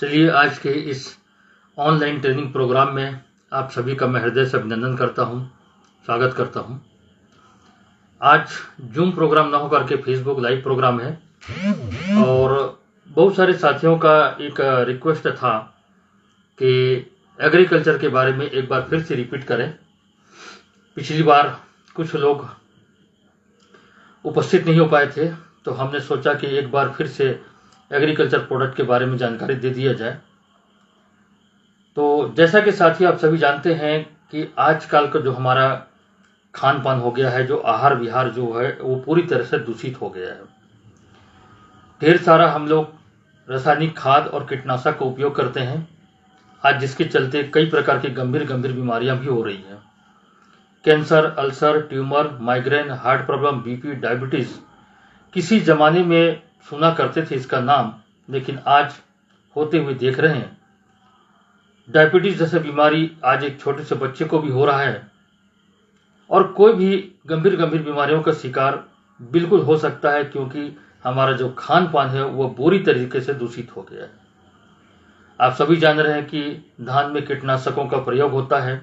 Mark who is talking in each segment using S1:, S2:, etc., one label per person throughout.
S1: चलिए आज के इस ऑनलाइन ट्रेनिंग प्रोग्राम में आप सभी का मैं हृदय से अभिनंदन करता हूं, स्वागत करता हूं। आज जूम प्रोग्राम ना होकर के फेसबुक लाइव प्रोग्राम है और बहुत सारे साथियों का एक रिक्वेस्ट था कि एग्रीकल्चर के बारे में एक बार फिर से रिपीट करें। पिछली बार कुछ लोग उपस्थित नहीं हो पाए थे, तो हमने सोचा कि एक बार फिर से एग्रीकल्चर प्रोडक्ट के बारे में जानकारी दे दिया जाए। तो जैसा कि साथी आप सभी जानते हैं कि आजकल का जो हमारा खान पान हो गया है, जो आहार विहार जो है वो पूरी तरह से दूषित हो गया है। ढेर सारा हम लोग रासायनिक खाद और कीटनाशक का उपयोग करते हैं, आज जिसके चलते कई प्रकार की गंभीर बीमारियां भी हो रही हैं। Cancer, ulcer, tumour, migraine, heart problem, BP, diabetes किसी जमाने में सुना करते थे इसका नाम, लेकिन आज होते हुए देख रहे हैं। डायबिटीज जैसे बीमारी आज एक छोटे से बच्चे को भी हो रहा है और कोई भी गंभीर बीमारियों का शिकार बिल्कुल हो सकता है, क्योंकि हमारा जो खान पान है वो बुरी तरीके से दूषित हो गया है। आप सभी जान रहे हैं कि धान में कीटनाशकों का प्रयोग होता है,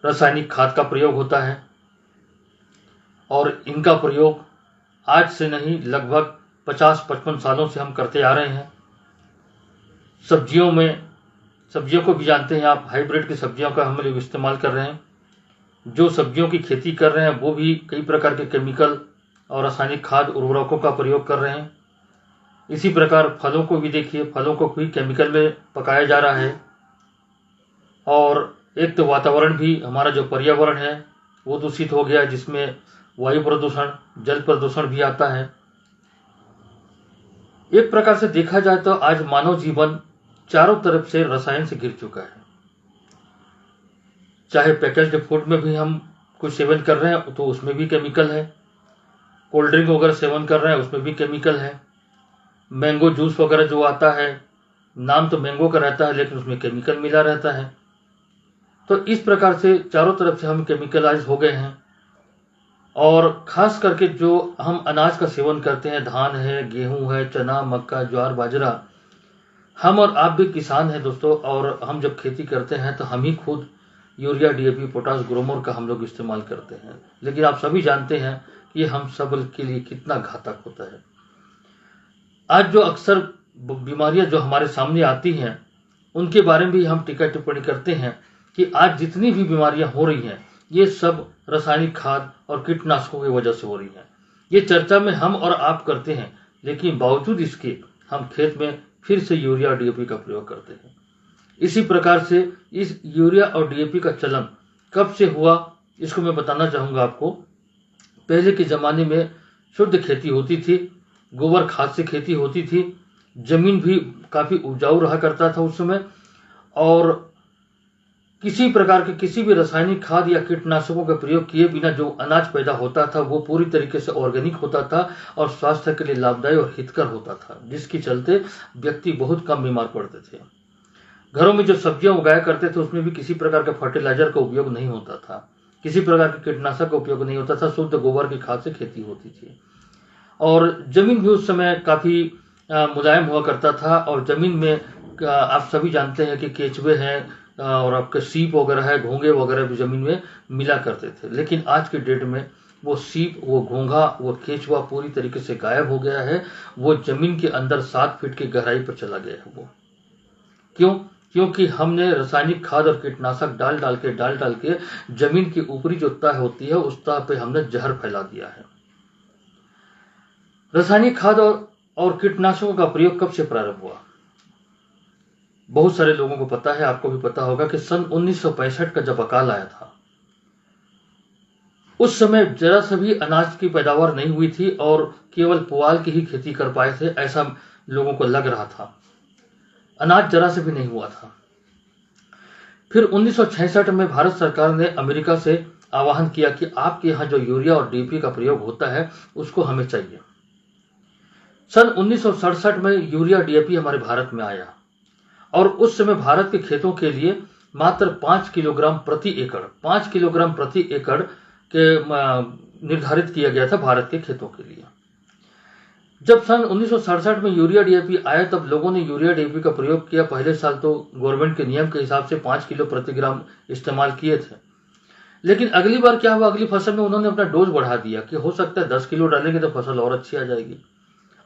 S1: रासायनिक खाद का प्रयोग होता है और इनका प्रयोग आज से नहीं लगभग 50-55 सालों से हम करते आ रहे हैं। सब्जियों को भी जानते हैं आप, हाइब्रिड की सब्जियों का हम लोग इस्तेमाल कर रहे हैं। जो सब्जियों की खेती कर रहे हैं वो भी कई प्रकार के केमिकल और रासायनिक खाद उर्वरकों का प्रयोग कर रहे हैं। इसी प्रकार फलों को भी देखिए, फलों को भी केमिकल में पकाया जा रहा है। और एक तो वातावरण भी, हमारा जो पर्यावरण है वो दूषित हो गया, जिसमें वायु प्रदूषण, जल प्रदूषण भी आता है। एक प्रकार से देखा जाए तो आज मानव जीवन चारों तरफ से रसायन से घिर चुका है। चाहे पैकेज्ड फूड में भी हम कुछ सेवन कर रहे हैं तो उसमें भी केमिकल है, कोल्ड ड्रिंक वगैरह सेवन कर रहे हैं उसमें भी केमिकल है, मैंगो जूस वगैरह जो आता है, नाम तो मैंगो का रहता है लेकिन उसमें केमिकल मिला रहता है। तो इस प्रकार से चारों तरफ से हम केमिकलाइज हो गए हैं। और खास करके जो हम अनाज का सेवन करते हैं, धान है, गेहूं है, चना, मक्का, ज्वार, बाजरा, हम और आप भी किसान हैं दोस्तों, और हम जब खेती करते हैं तो हम ही खुद यूरिया, डीएपी, पोटास, ग्रोमोर का हम लोग इस्तेमाल करते हैं। लेकिन आप सभी जानते हैं कि हम सब के लिए कितना घातक होता है। आज जो अक्सर बीमारियां जो हमारे सामने आती हैं उनके बारे में भी हम टीका टिप्पणी करते हैं कि आज जितनी भी बीमारियां हो रही हैं ये सब रासायनिक खाद और कीटनाशकों की वजह से हो रही है। ये चर्चा में हम और आप करते हैं, लेकिन बावजूद इसके हम खेत में फिर से यूरिया और डीएपी का प्रयोग करते हैं। इसी प्रकार से इस यूरिया और डीएपी का चलन कब से हुआ इसको मैं बताना चाहूंगा आपको। पहले के जमाने में शुद्ध खेती होती थी, गोबर खाद से खेती होती थी, जमीन भी काफी उपजाऊ रहा करता था उस समय, और किसी प्रकार के किसी भी रासायनिक खाद या कीटनाशकों का प्रयोग किए बिना जो अनाज पैदा होता था वो पूरी तरीके से ऑर्गेनिक होता था और स्वास्थ्य के लिए लाभदायी और हितकर होता था, जिसके चलते व्यक्ति बहुत कम बीमार पड़ते थे। घरों में जो सब्जियां उगाया करते थे उसमें भी किसी प्रकार का फर्टिलाइजर का उपयोग नहीं होता था, किसी प्रकार के कीटनाशक का उपयोग नहीं होता था, शुद्ध गोबर की खाद से खेती होती थी। और जमीन भी उस समय काफी मुलायम हुआ करता था, और जमीन में आप सभी जानते हैं कि केचुए हैं और आपके सीप वगैरह है, घोंगे वगैरह भी जमीन में मिला करते थे। लेकिन आज के डेट में वो सीप, वो घोंघा, वो केचुआ पूरी तरीके से गायब हो गया है। वो जमीन के अंदर 7 फीट की गहराई पर चला गया है। वो क्यों? क्योंकि हमने रासायनिक खाद और कीटनाशक डाल डाल के जमीन की ऊपरी जो तह होती है उस तह पे हमने जहर फैला दिया है। रासायनिक खाद और कीटनाशकों का प्रयोग कब से प्रारंभ हुआ? बहुत सारे लोगों को पता है, आपको भी पता होगा कि सन 1965 का जब अकाल आया था उस समय जरा सा भी अनाज की पैदावार नहीं हुई थी और केवल पुआल की ही खेती कर पाए थे, ऐसा लोगों को लग रहा था। अनाज जरा से भी नहीं हुआ था। फिर 1966 में भारत सरकार ने अमेरिका से आह्वान किया कि आपके यहाँ जो यूरिया और डीएपी का प्रयोग होता है उसको हमें चाहिए। सन 1967 में यूरिया डीएपी हमारे भारत में आया और उस समय भारत के खेतों के लिए मात्र 5 किलोग्राम प्रति एकड़ के निर्धारित किया गया था भारत के खेतों के लिए। जब सन 1967 में यूरिया डीएपी आया तब लोगों ने यूरिया डीएपी का प्रयोग किया। पहले साल तो गवर्नमेंट के नियम के हिसाब से 5 किलो प्रति ग्राम इस्तेमाल किए थे, लेकिन अगली बार क्या हुआ, अगली फसल में उन्होंने अपना डोज बढ़ा दिया कि हो सकता है 10 किलो डालेंगे तो फसल और अच्छी आ जाएगी।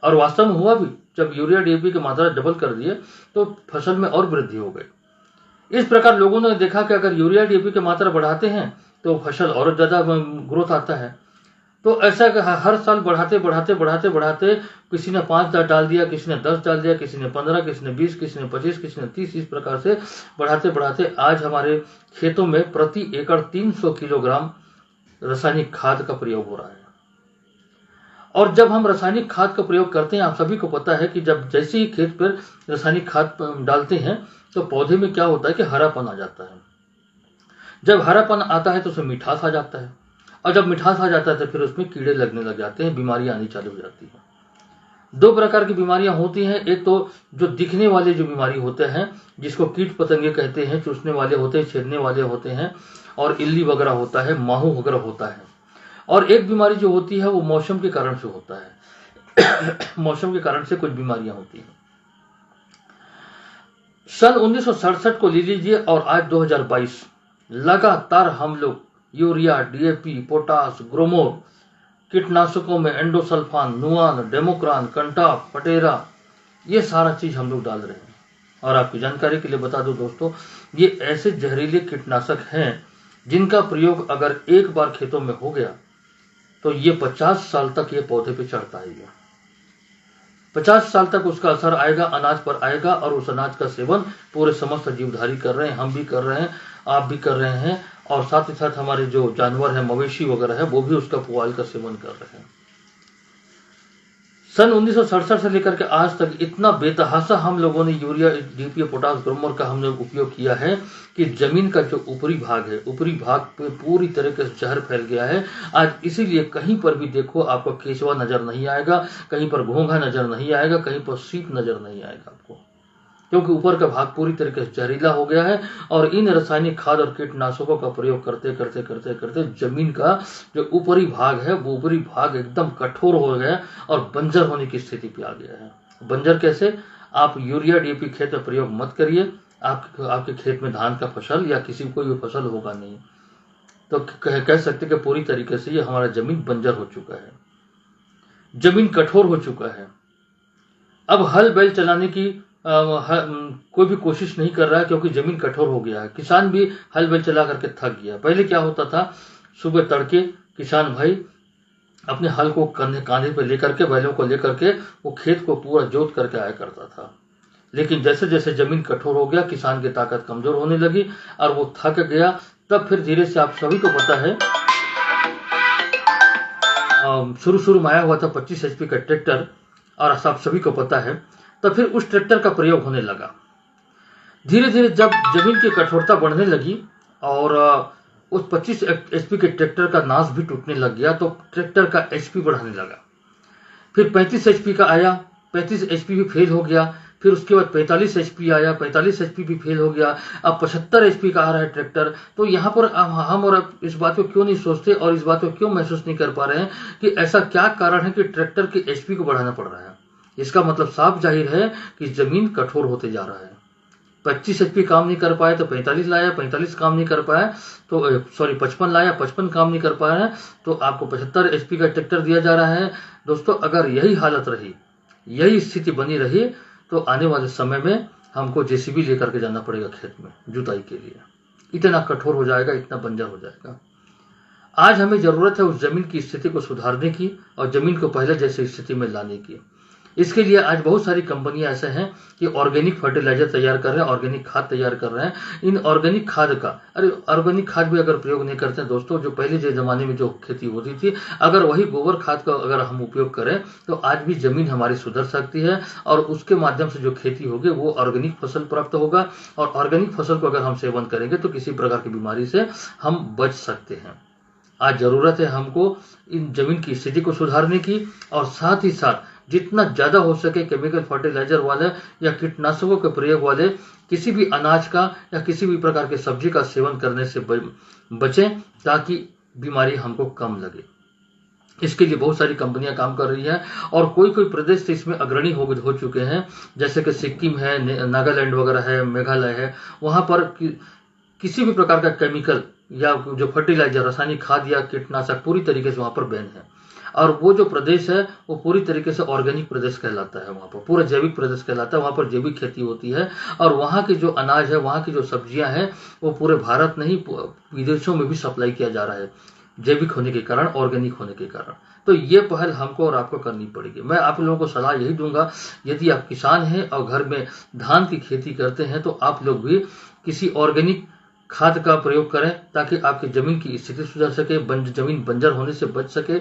S1: और वास्तव में हुआ भी, जब यूरिया डीएपी की मात्रा डबल कर दिए तो फसल में और वृद्धि हो गई। इस प्रकार लोगों ने देखा कि अगर यूरिया डीएपी की मात्रा बढ़ाते हैं तो फसल और ज्यादा ग्रोथ आता है। तो ऐसा हर साल बढ़ाते बढ़ाते बढ़ाते बढ़ाते किसी ने 5 डाल दिया, किसी ने 10 डाल दिया, किसी ने 15, किसी ने 20, किसी ने 25, किसी ने 30, इस प्रकार से बढ़ाते बढ़ाते आज हमारे खेतों में प्रति एकड़ 300 किलोग्राम रासायनिक खाद का प्रयोग हो रहा है। और जब हम रासायनिक खाद का प्रयोग करते हैं, आप सभी को पता है कि जब जैसे ही खेत पर रासायनिक खाद डालते हैं तो पौधे में क्या होता है कि हरापन आ जाता है। जब हरापन आता है तो उसमें मिठास आ जाता है, और जब मिठास आ जाता है तो फिर उसमें कीड़े लगने लग जाते हैं, बीमारियां आनी चालू हो जाती हैं। 2 प्रकार की बीमारियां होती हैं। एक तो जो दिखने वाले जो बीमारी होते हैं, जिसको कीट पतंगे कहते हैं, चूसने वाले होते हैं, छेदने वाले होते हैं, और इल्ली वगैरह होता है, माहू वगैरह होता है। और एक बीमारी जो होती है वो मौसम के कारण से होता है। मौसम के कारण से कुछ बीमारियां होती हैं। सन 1967 को ले लीजिए और आज 2022, लगातार हम लोग यूरिया, डीएपी, पोटास, ग्रोमोर, कीटनाशकों में एंडोसल्फान, नुआन, डेमोक्रान, कंटाप, पटेरा, ये सारा चीज हम लोग डाल रहे हैं। और आपकी जानकारी के लिए बता दूं दोस्तों, ये ऐसे जहरीले कीटनाशक हैं जिनका प्रयोग अगर एक बार खेतों में हो गया तो ये 50 साल तक ये पौधे पे चढ़ता आएगा। 50 साल तक उसका असर आएगा, अनाज पर आएगा, और उस अनाज का सेवन पूरे समस्त जीवधारी कर रहे हैं, हम भी कर रहे हैं, आप भी कर रहे हैं, और साथ ही साथ हमारे जो जानवर हैं, मवेशी वगैरह है, वो भी उसका पुआल का सेवन कर रहे हैं। सन 1967 से लेकर के आज तक इतना बेतहाशा हम लोगों ने यूरिया, डीएपी, पोटास, ग्रोमोर का हमने उपयोग किया है कि जमीन का जो ऊपरी भाग है, ऊपरी भाग पे पूरी तरीके से जहर फैल गया है। आज इसीलिए कहीं पर भी देखो आपको केचुआ नजर नहीं आएगा, कहीं पर घोंघा नजर नहीं आएगा, कहीं पर सीप नजर नहीं आएगा आपको, क्योंकि ऊपर का भाग पूरी तरीके से जहरीला हो गया है। और इन रासायनिक खाद और कीटनाशकों का प्रयोग करते करते करते करते जमीन का जो ऊपरी भाग है, वो ऊपरी भाग एकदम कठोर हो गया और बंजर होने की स्थिति पे आ गया है। बंजर कैसे? आप यूरिया, डीएपी खेत में प्रयोग मत करिए, आपके खेत में धान का फसल या किसी कोई भी फसल होगा नहीं। तो कह सकते कि पूरी तरीके से ये हमारा जमीन बंजर हो चुका है, जमीन कठोर हो चुका है। अब हल बैल चलाने की कोई भी कोशिश नहीं कर रहा है, क्योंकि जमीन कठोर हो गया है। किसान भी हल बैल चला करके थक गया। पहले क्या होता था, सुबह तड़के किसान भाई अपने हल को कांधे पे लेकर के, बैलों को लेकर के वो खेत को पूरा जोत करके आया करता था। लेकिन जैसे जैसे जमीन कठोर हो गया, किसान की ताकत कमजोर होने लगी और वो थक गया। तब फिर धीरे से, आप सभी को पता है, शुरू में आया हुआ था 25 HP का ट्रैक्टर, और आप सभी को पता है, तो फिर उस ट्रैक्टर का प्रयोग होने लगा। धीरे धीरे जब जमीन की कठोरता बढ़ने लगी और उस 25 HP के ट्रैक्टर का नास भी टूटने लग गया, तो ट्रैक्टर का HP बढ़ाने लगा। फिर 35 HP का आया, 35 HP भी फेल हो गया। फिर उसके बाद 45 HP आया, 45 HP भी फेल हो गया। अब 75 HP का आ रहा है ट्रैक्टर। तो यहाँ पर हम और इस बात को क्यों नहीं सोचते और इस बात को क्यों महसूस नहीं कर पा रहे हैं कि ऐसा क्या कारण है कि ट्रैक्टर की HP को बढ़ाना पड़ रहा है? इसका मतलब साफ जाहिर है कि जमीन कठोर होते जा रहा है। 25 HP काम नहीं कर पाए तो 45 लाया, 45 काम नहीं कर पाया तो 55 लाया, 55 काम नहीं कर पाया तो आपको 75 HP का ट्रैक्टर दिया जा रहा है। दोस्तों, अगर यही हालत रही, यही स्थिति बनी रही, तो आने वाले समय में हमको जेसीबी लेकर के जाना पड़ेगा खेत में जुताई के लिए। इतना कठोर हो जाएगा, इतना बंजर हो जाएगा। आज हमें जरूरत है उस जमीन की स्थिति को सुधारने की और जमीन को पहले जैसी स्थिति में लाने की। इसके लिए आज बहुत सारी कंपनियां ऐसे हैं कि ऑर्गेनिक फर्टिलाइजर तैयार कर रहे हैं, ऑर्गेनिक खाद तैयार कर रहे हैं। इन ऑर्गेनिक खाद का, ऑर्गेनिक खाद भी अगर प्रयोग नहीं करते हैं दोस्तों, जो पहले के जमाने में जो खेती होती थी, अगर वही गोबर खाद का अगर हम उपयोग करें तो आज भी जमीन हमारी सुधर सकती है और उसके माध्यम से जो खेती होगी वो ऑर्गेनिक फसल प्राप्त होगा। और ऑर्गेनिक फसल को अगर हम सेवन करेंगे तो किसी प्रकार की बीमारी से हम बच सकते हैं। आज जरूरत है हमको इन जमीन की स्थिति को सुधारने की, और साथ ही साथ जितना ज्यादा हो सके केमिकल फर्टिलाइजर वाले या कीटनाशकों के प्रयोग वाले किसी भी अनाज का या किसी भी प्रकार के सब्जी का सेवन करने से बचें, ताकि बीमारी हमको कम लगे। इसके लिए बहुत सारी कंपनियां काम कर रही हैं और कोई कोई प्रदेश इसमें अग्रणी हो चुके हैं, जैसे कि सिक्किम है, नागालैंड वगैरह है, मेघालय है। वहां पर किसी भी प्रकार का केमिकल या जो फर्टिलाइजर, रासायनिक खाद या कीटनाशक पूरी तरीके से वहां पर बैन है। और वो जो प्रदेश है वो पूरी तरीके से ऑर्गेनिक प्रदेश कहलाता है, वहां पर पूरा जैविक प्रदेश कहलाता है। वहां पर जैविक खेती होती है और वहां की जो अनाज है, वहां की जो सब्जियां हैं, वो पूरे भारत नहीं विदेशों में भी सप्लाई किया जा रहा है, जैविक होने के कारण, ऑर्गेनिक होने के कारण। तो ये पहल हमको और आपको करनी पड़ेगी। मैं आप लोगों को सलाह यही दूंगा, यदि आप किसान हैं और घर में धान की खेती करते हैं तो आप लोग भी किसी ऑर्गेनिक खाद का प्रयोग करें, ताकि आपकी जमीन की स्थिति सुधर सके, जमीन बंजर होने से बच सके,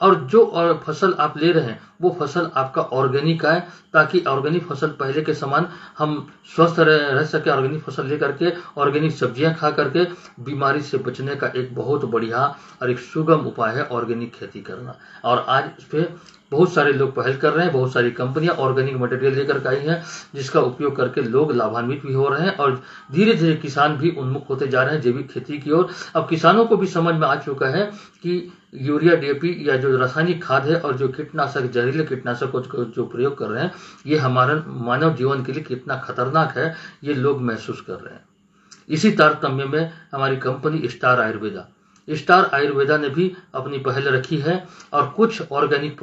S1: और जो फसल आप ले रहे हैं वो फसल आपका ऑर्गेनिक आए, ताकि ऑर्गेनिक फसल पहले के समान हम स्वस्थ रह सके। ऑर्गेनिक फसल लेकर के, ऑर्गेनिक सब्जियां खा करके बीमारी से बचने का एक बहुत बढ़िया और एक सुगम उपाय है ऑर्गेनिक खेती करना। और आज इस पे बहुत सारे लोग पहल कर रहे हैं, बहुत सारी कंपनियां ऑर्गेनिक मटेरियल लेकर के आई हैं, जिसका उपयोग करके लोग लाभान्वित भी हो रहे हैं और धीरे धीरे किसान भी उन्मुख होते जा रहे हैं जैविक खेती की ओर। अब किसानों को भी समझ में आ चुका है कि यूरिया, डीएपी या जो रासायनिक खाद है और जो कीटनाशक, जहरीले कीटनाशकों का जो प्रयोग कर रहे हैं, ये हमारे मानव जीवन के लिए कितना खतरनाक है, ये लोग महसूस कर रहे हैं। इसी तारतम्य में हमारी कंपनी स्टार आयुर्वेदा ने भी अपनी पहल रखी है और कुछ ऑर्गेनिक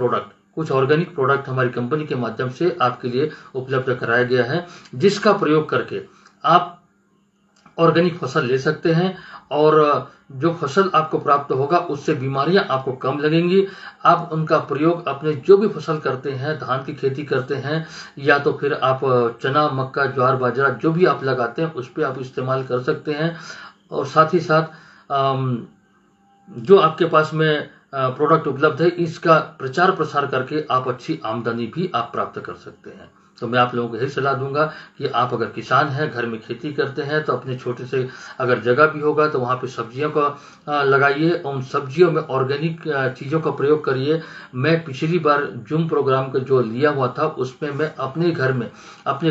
S1: प्रोडक्ट हमारी कंपनी के माध्यम से आपके लिए उपलब्ध कराया गया है, जिसका प्रयोग करके आप ऑर्गेनिक फसल ले सकते हैं और जो फसल आपको प्राप्त होगा उससे बीमारियां आपको कम लगेंगी। आप उनका प्रयोग अपने जो भी फसल करते हैं, धान की खेती करते हैं या तो फिर आप चना, मक्का, ज्वार, बाजरा जो भी आप लगाते हैं उस पर आप इस्तेमाल कर सकते हैं। और साथ ही साथ जो आपके पास में प्रोडक्ट उपलब्ध है, इसका प्रचार प्रसार करके आप अच्छी आमदनी भी आप प्राप्त कर सकते हैं। तो मैं आप लोगों को यही सलाह दूंगा कि आप अगर किसान हैं, घर में खेती करते हैं, तो अपने छोटे से अगर जगह भी होगा तो वहां पे सब्जियों का लगाइए, उन सब्जियों में ऑर्गेनिक चीजों का प्रयोग करिए। मैं पिछली बार जूम प्रोग्राम का जो लिया हुआ था उसमें मैं अपने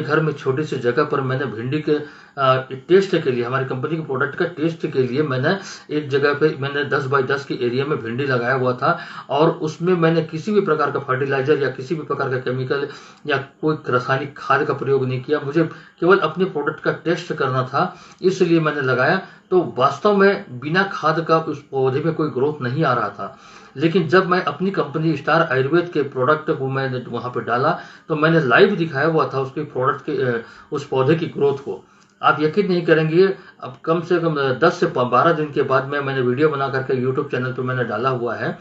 S1: घर में छोटे से जगह पर मैंने भिंडी के टेस्ट के लिए, हमारी कंपनी के प्रोडक्ट का टेस्ट के लिए मैंने एक जगह पे मैंने 10 बाई 10 के एरिया में भिंडी लगाया हुआ था और उसमें मैंने किसी भी प्रकार का फर्टिलाइजर या किसी भी प्रकार का केमिकल या कोई रासायनिक खाद का प्रयोग नहीं किया। मुझे केवल अपने प्रोडक्ट का टेस्ट करना था, इसलिए मैंने लगाया। तो वास्तव में बिना खाद का उस पौधे में कोई ग्रोथ नहीं आ रहा था, लेकिन जब मैं अपनी कंपनी स्टार आयुर्वेद के प्रोडक्ट को मैंने वहां पे डाला तो मैंने लाइव दिखाया हुआ था उसके प्रोडक्ट के उस पौधे की ग्रोथ को। आप यकीन नहीं करेंगे, अब कम से कम 10 से 12 दिन के बाद मैंने वीडियो बना करके यूट्यूब चैनल पे मैंने डाला हुआ है,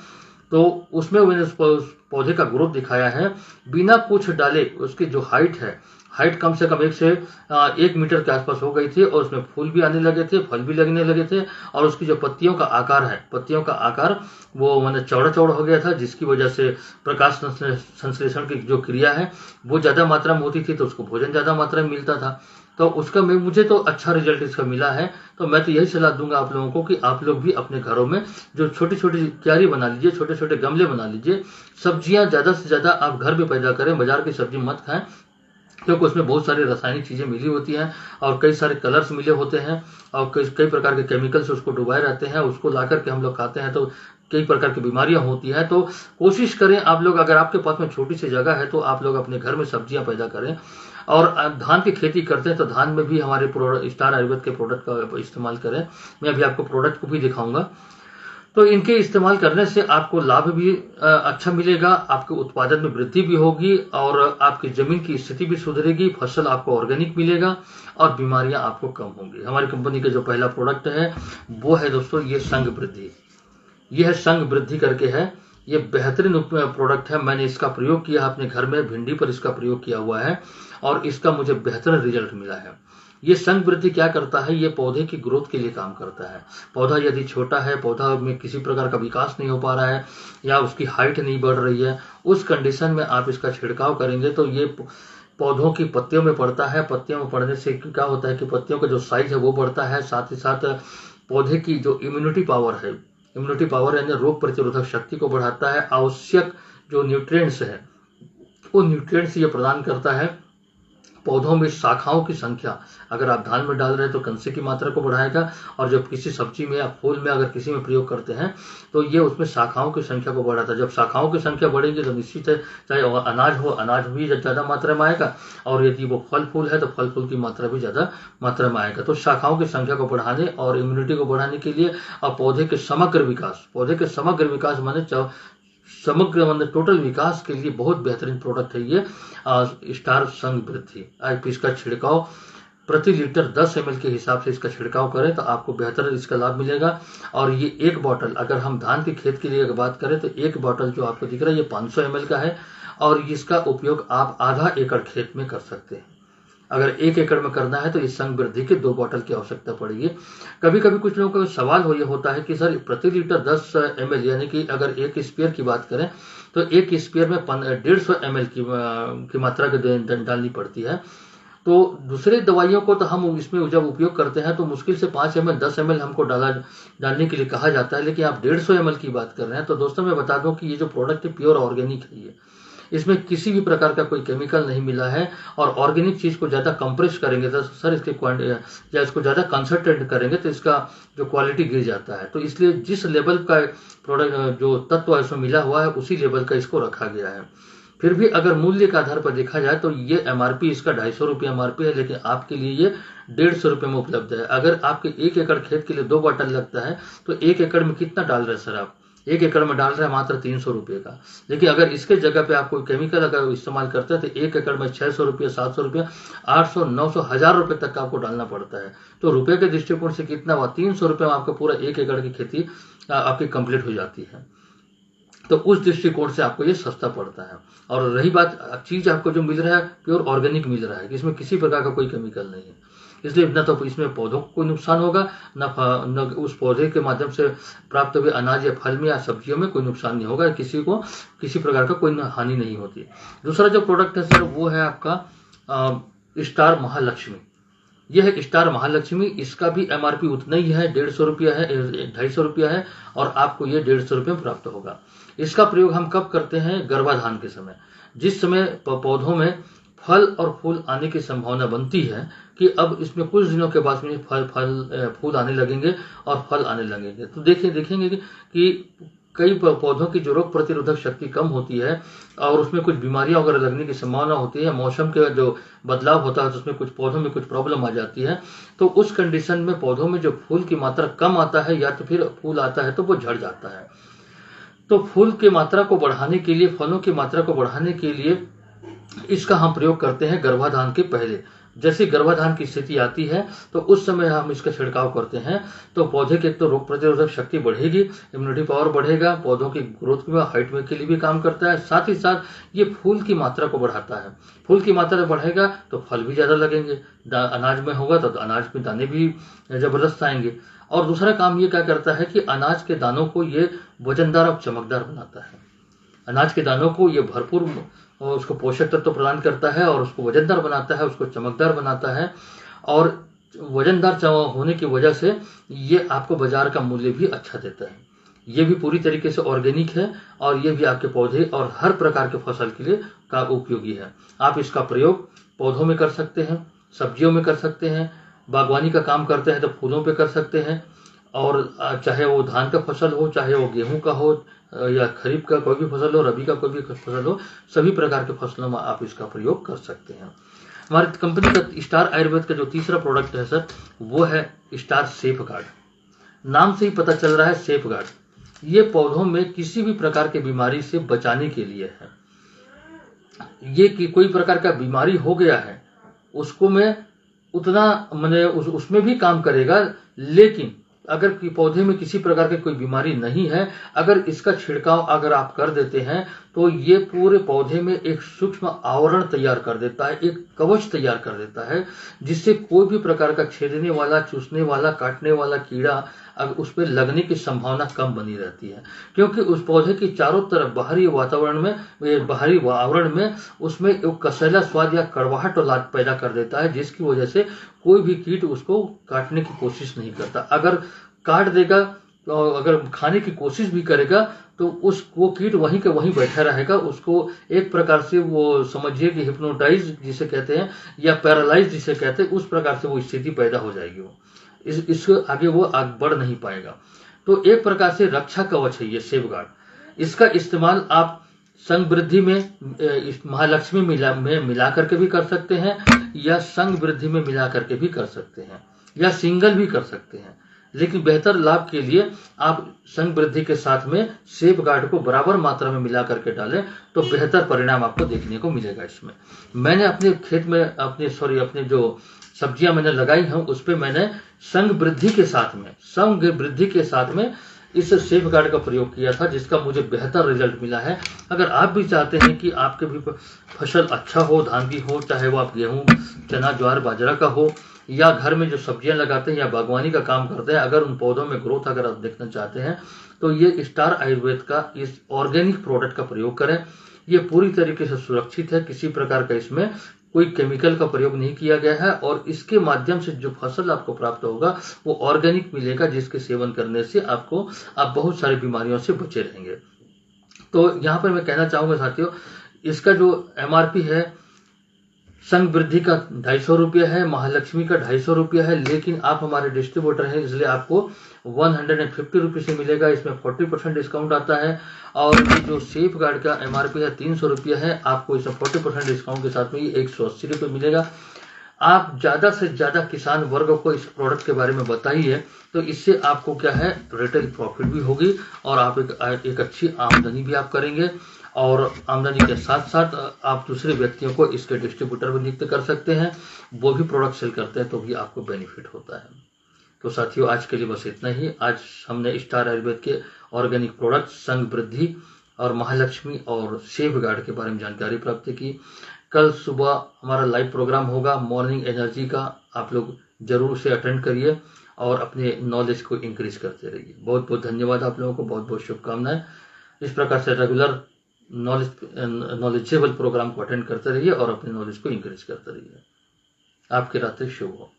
S1: तो उसमें मैंने उस पौधे का ग्रोथ दिखाया है बिना कुछ डाले। उसकी जो हाइट कम से कम 1 मीटर के आसपास हो गई थी और उसमें फूल भी आने लगे थे, फल भी लगने लगे थे और उसकी जो पत्तियों का आकार वो मैंने चौड़ा हो गया था, जिसकी वजह से प्रकाश संश्लेषण की जो क्रिया है वो ज्यादा मात्रा में होती थी, तो उसको भोजन ज्यादा मात्रा में मिलता था। तो उसका मुझे तो अच्छा रिजल्ट इसका मिला है। तो मैं तो यही सलाह दूंगा आप लोगों को कि आप लोग भी अपने घरों में जो छोटी छोटी क्यारी बना लीजिए, छोटे छोटे गमले बना लीजिए, सब्जियां ज्यादा से ज्यादा आप घर में पैदा करें, बाजार की सब्जी मत खाएं, क्योंकि उसमें बहुत सारी रासायनिक चीजें मिली होती हैं और कई सारे कलर्स मिले होते हैं और कई प्रकार के केमिकल से उसको डुबाए रहते हैं। उसको ला करके हम लोग खाते हैं तो कई प्रकार की बीमारियां होती हैं। तो कोशिश करें आप लोग, अगर आपके पास में छोटी सी जगह है तो आप लोग अपने घर में सब्जियां पैदा करें। और धान की खेती करते हैं तो धान में भी हमारे स्टार आयुर्वेद के प्रोडक्ट का इस्तेमाल करें। मैं अभी आपको प्रोडक्ट को भी दिखाऊंगा। तो इनके इस्तेमाल करने से आपको लाभ भी अच्छा मिलेगा, आपके उत्पादन में वृद्धि भी होगी और आपकी जमीन की स्थिति भी सुधरेगी, फसल आपको ऑर्गेनिक मिलेगा और बीमारियां आपको कम होंगी। हमारी कंपनी का जो पहला प्रोडक्ट है वो है दोस्तों ये संग वृद्धि। यह संग वृद्धि करके है, ये बेहतरीन प्रोडक्ट है। मैंने इसका प्रयोग किया अपने घर में, भिंडी पर इसका प्रयोग किया हुआ है और इसका मुझे बेहतरीन रिजल्ट मिला है। ये संग वृद्धि क्या करता है, ये पौधे की ग्रोथ के लिए काम करता है। पौधा यदि छोटा है, पौधा में किसी प्रकार का विकास नहीं हो पा रहा है या उसकी हाइट नहीं बढ़ रही है, उस कंडीशन में आप इसका छिड़काव करेंगे तो ये पौधों की पत्तियों में पड़ता है। पत्तियों में पड़ने से क्या होता है कि पत्तियों का जो साइज है वो बढ़ता है, साथ ही साथ पौधे की जो इम्यूनिटी पावर यानी रोग प्रतिरोधक शक्ति को बढ़ाता है। आवश्यक जो न्यूट्रिएंट्स है वो न्यूट्रिएंट्स ये प्रदान करता है पौधों में शाखाओं की संख्या, अगर आप धान में डाल रहे हैं तो कंसे की मात्रा को बढ़ाएगा, और जब किसी सब्जी में या फूल में अगर किसी में प्रयोग करते हैं तो ये उसमें शाखाओं की संख्या को बढ़ाता है। जब शाखाओं की संख्या बढ़ेगी तो निश्चित है, चाहे अनाज हो, अनाज भी ज़्यादा मात्रा में आएगा, और यदि वो फल फूल है तो फल फूल की मात्रा भी ज़्यादा मात्रा में आएगा। तो शाखाओं की संख्या को बढ़ाने और इम्यूनिटी को बढ़ाने के लिए और पौधे के समग्र विकास माने समग्र मतलब टोटल विकास के लिए बहुत बेहतरीन प्रोडक्ट है ये स्टार संघ वृद्धि। आप इसका छिड़काव प्रति लीटर 10 ml के हिसाब से इसका छिड़काव करें तो आपको बेहतर इसका लाभ मिलेगा। और ये एक बॉटल, अगर हम धान के खेत के लिए अगर बात करें तो एक बॉटल जो आपको दिख रहा है ये 500 ml का है, और इसका उपयोग आप आधा एकड़ खेत में कर सकते हैं। अगर 1 एकड़ में करना है तो इस संघ वृद्धि के 2 बॉटल की आवश्यकता पड़ेगी। कभी कभी कुछ लोगों का सवाल ये होता है कि सर प्रति लीटर 10 ml, यानी कि अगर एक स्पेयर की बात करें तो एक स्पेयर में 150 ml की मात्रा डालनी पड़ती है। तो दूसरे दवाइयों को तो हम इसमें जब उपयोग करते हैं तो मुश्किल से 5 ml 10 ml हमको डालने के लिए कहा जाता है, लेकिन आप 150 ml की बात कर रहे हैं। तो दोस्तों मैं बता दूं कि ये जो प्रोडक्ट है प्योर ऑर्गेनिक है, ये इसमें किसी भी प्रकार का कोई केमिकल नहीं मिला है। और ऑर्गेनिक चीज को ज्यादा कंप्रेस करेंगे तो सर इसके या इसको ज्यादा कंसंट्रेट करेंगे तो इसका जो क्वालिटी गिर जाता है। तो इसलिए जिस लेवल का प्रोडक्ट जो तत्व इसमें मिला हुआ है उसी लेवल का इसको रखा गया है। फिर भी अगर मूल्य के आधार पर देखा जाए तो ये एमआरपी इसका 250 रुपये एमआरपी है, लेकिन आपके लिए ये 150 रुपये में उपलब्ध है। अगर आपके 1 एकड़ खेत के लिए 2 बॉटल लगता है तो 1 एकड़ में कितना डाल रहे हैं सर आप? 1 एकड़ में डाल रहे हैं मात्र 300 रुपये का। लेकिन अगर इसके जगह पे आप कोई केमिकल अगर इस्तेमाल करते हैं तो 1 एकड़ में 600 रुपये, 700 रुपये, 800, 900, 1000 रुपये तक आपको डालना पड़ता है। तो रुपये के दृष्टिकोण से कितना हुआ? 300 रुपये में आपका पूरा 1 एकड़ की खेती आपकी कंप्लीट हो जाती है। तो उस दृष्टिकोण से आपको ये सस्ता पड़ता है। और रही बात चीज आपको जो मिल रहा है प्योर ऑर्गेनिक मिल रहा है, इसमें किसी प्रकार का कोई केमिकल नहीं है, इसलिए न तो इसमें पौधों को कोई नुकसान होगा न उस पौधे के माध्यम से प्राप्त हुए अनाज या फल में या सब्जियों में कोई नुकसान नहीं होगा, किसी को किसी प्रकार का कोई हानि नहीं होती। दूसरा जो प्रोडक्ट है सर वो है आपका स्टार महालक्ष्मी। यह है स्टार महालक्ष्मी। इसका भी एमआरपी उतना ही है, 150 रुपया है, 250 रुपया है, और आपको ये 150 रुपये में प्राप्त होगा। इसका प्रयोग हम कब करते हैं? गर्भाधान के समय, जिस समय पौधों में फल और फूल आने की संभावना बनती है कि अब इसमें कुछ दिनों के बाद में फूल आने लगेंगे और फल आने लगेंगे। तो देखेंगे कि कई पौधों की जो रोग प्रतिरोधक शक्ति कम होती है और उसमें कुछ बीमारियां वगैरह लगने की संभावना होती है, मौसम के जो बदलाव होता है तो उसमें कुछ पौधों में कुछ प्रॉब्लम आ जाती है। तो उस कंडीशन में पौधों में जो फूल की मात्रा कम आता है या तो फिर फूल आता है तो वो झड़ जाता है। तो फूल की मात्रा को बढ़ाने के लिए, फलों की मात्रा को बढ़ाने के लिए इसका हम प्रयोग करते हैं गर्भाधान के पहले। जैसे गर्भाधान की स्थिति आती है तो उस समय हम इसका छिड़काव करते हैं तो पौधे के तो रोग प्रतिरोधक शक्ति बढ़ेगी, इम्यूनिटी पावर बढ़ेगा, पौधों की ग्रोथ में हाइट में के लिए भी काम करता है। साथ ही साथ ये फूल की मात्रा को बढ़ाता है। फूल की मात्रा बढ़ेगा तो फल भी ज्यादा लगेंगे, अनाज में होगा तो अनाज में दाने भी जबरदस्त आएंगे। और दूसरा काम ये क्या करता है कि अनाज के दानों को ये वजनदार और चमकदार बनाता है। अनाज के दानों को ये भरपूर उसको पोषक तत्व तो प्रदान करता है और उसको वजनदार बनाता है, उसको चमकदार बनाता है। और वजनदार होने की वजह से ये आपको बाजार का मूल्य भी अच्छा देता है। ये भी पूरी तरीके से ऑर्गेनिक है और ये भी आपके पौधे और हर प्रकार के फसल के लिए का उपयोगी है। आप इसका प्रयोग पौधों में कर सकते हैं, सब्जियों में कर सकते हैं, बागवानी का काम करते हैं तो फूलों पे कर सकते हैं, और चाहे वो धान का फसल हो, चाहे वो गेहूं का हो, या खरीफ का कोई भी फसल हो, रबी का कोई भी फसल हो, सभी प्रकार के फसलों में आप इसका प्रयोग कर सकते हैं। हमारी कंपनी का स्टार आयुर्वेद का जो तीसरा प्रोडक्ट है सर वो है स्टार सेफ गार्ड। नाम से ही पता चल रहा है सेफ गार्ड। ये पौधों में किसी भी प्रकार के बीमारी से बचाने के लिए है। ये कि कोई प्रकार का बीमारी हो गया है उसको में उतना मैंने उसमें भी काम करेगा, लेकिन अगर पौधे में किसी प्रकार की कोई बीमारी नहीं है, अगर इसका छिड़काव अगर आप कर देते हैं तो ये पूरे पौधे में एक सूक्ष्म आवरण तैयार कर देता है, एक कवच तैयार कर देता है, जिससे कोई भी प्रकार का छेदने वाला, चूसने वाला, काटने वाला कीड़ा अब उस पर लगने की संभावना कम बनी रहती है। क्योंकि उस पौधे की चारों तरफ बाहरी वातावरण में, बाहरी आवरण में उसमें एक कसैला स्वाद या कड़वाहट पैदा कर देता है, जिसकी वजह से कोई भी कीट उसको काटने की कोशिश नहीं करता। अगर काट देगा और अगर खाने की कोशिश भी करेगा तो वो कीट वहीं के वहीं बैठा रहेगा। उसको एक प्रकार से वो समझिए कि हिप्नोटाइज जिसे कहते हैं या पैरालाइज जिसे कहते हैं, उस प्रकार से वो स्थिति पैदा हो जाएगी। वो इससे आगे वो आगे बढ़ नहीं पाएगा। तो एक प्रकार से रक्षा कवच है ये सेफगार्ड। इसका इस्तेमाल आप संघ वृद्धि में इस महालक्ष्मी में मिला करके भी कर सकते हैं, या संघ वृद्धि में मिला करके भी कर सकते हैं, या सिंगल भी कर सकते हैं। लेकिन बेहतर लाभ के लिए आप संघ वृद्धि के साथ में सेफगार्ड को बराबर मात्रा में मिला करके डालें तो बेहतर परिणाम आपको देखने को मिलेगा। इसमें मैंने अपने खेत में अपने जो सब्जियां मैंने लगाई हैं उस पे मैंने संघ वृद्धि के साथ में इस सेफगार्ड का प्रयोग किया था, जिसका मुझे बेहतर रिजल्ट मिला है। अगर आप भी चाहते हैं कि आपके भी फसल अच्छा हो, धान की हो, चाहे वो आप गेहूं, चना, ज्वार, बाजरा का हो, या घर में जो सब्जियां लगाते हैं या बागवानी का काम करते हैं, अगर उन पौधों में ग्रोथ अगर आप देखना चाहते हैं तो ये स्टार आयुर्वेद का इस ऑर्गेनिक प्रोडक्ट का प्रयोग करें। ये पूरी तरीके से सुरक्षित है, किसी प्रकार का इसमें कोई केमिकल का प्रयोग नहीं किया गया है, और इसके माध्यम से जो फसल आपको प्राप्त होगा वो ऑर्गेनिक मिलेगा, जिसके सेवन करने से आप बहुत सारी बीमारियों से बचे रहेंगे। तो यहाँ पर मैं कहना चाहूंगा साथियों, इसका जो MRP है संघ वृद्धि का 250 रुपया है, महालक्ष्मी का 250 रुपया है, लेकिन आप हमारे डिस्ट्रीब्यूटर हैं इसलिए आपको 150 रुपये से मिलेगा। इसमें 40% डिस्काउंट आता है। और ये जो सेफगार्ड का MRP है 300 रुपया है, आपको इसमें 40% डिस्काउंट के साथ में ये 180 रुपये मिलेगा। आप ज्यादा से ज्यादा किसान वर्ग को इस प्रोडक्ट के बारे में बताइए, तो इससे आपको क्या है, रिटेल प्रॉफिट भी होगी और आप एक अच्छी आमदनी भी आप करेंगे, और आमदनी के साथ साथ आप दूसरे व्यक्तियों को इसके डिस्ट्रीब्यूटर भी नियुक्त कर सकते हैं, वो भी प्रोडक्ट सेल करते हैं तो भी आपको बेनिफिट होता है। तो साथियों आज के लिए बस इतना ही। आज हमने स्टार आयुर्वेद के ऑर्गेनिक प्रोडक्ट संघ वृद्धि और महालक्ष्मी और सेफगार्ड के बारे में जानकारी प्राप्त की। कल सुबह हमारा लाइव प्रोग्राम होगा मॉर्निंग एनर्जी का, आप लोग जरूर से अटेंड करिए और अपने नॉलेज को इंक्रीज करते रहिए। बहुत बहुत धन्यवाद आप लोगों को, बहुत बहुत शुभकामनाएं। इस प्रकार से रेगुलर नॉलेजेबल प्रोग्राम को अटेंड करते रहिए और अपने नॉलेज को इंक्रीज करते रहिए। आपकी रात्रि शुभ हो।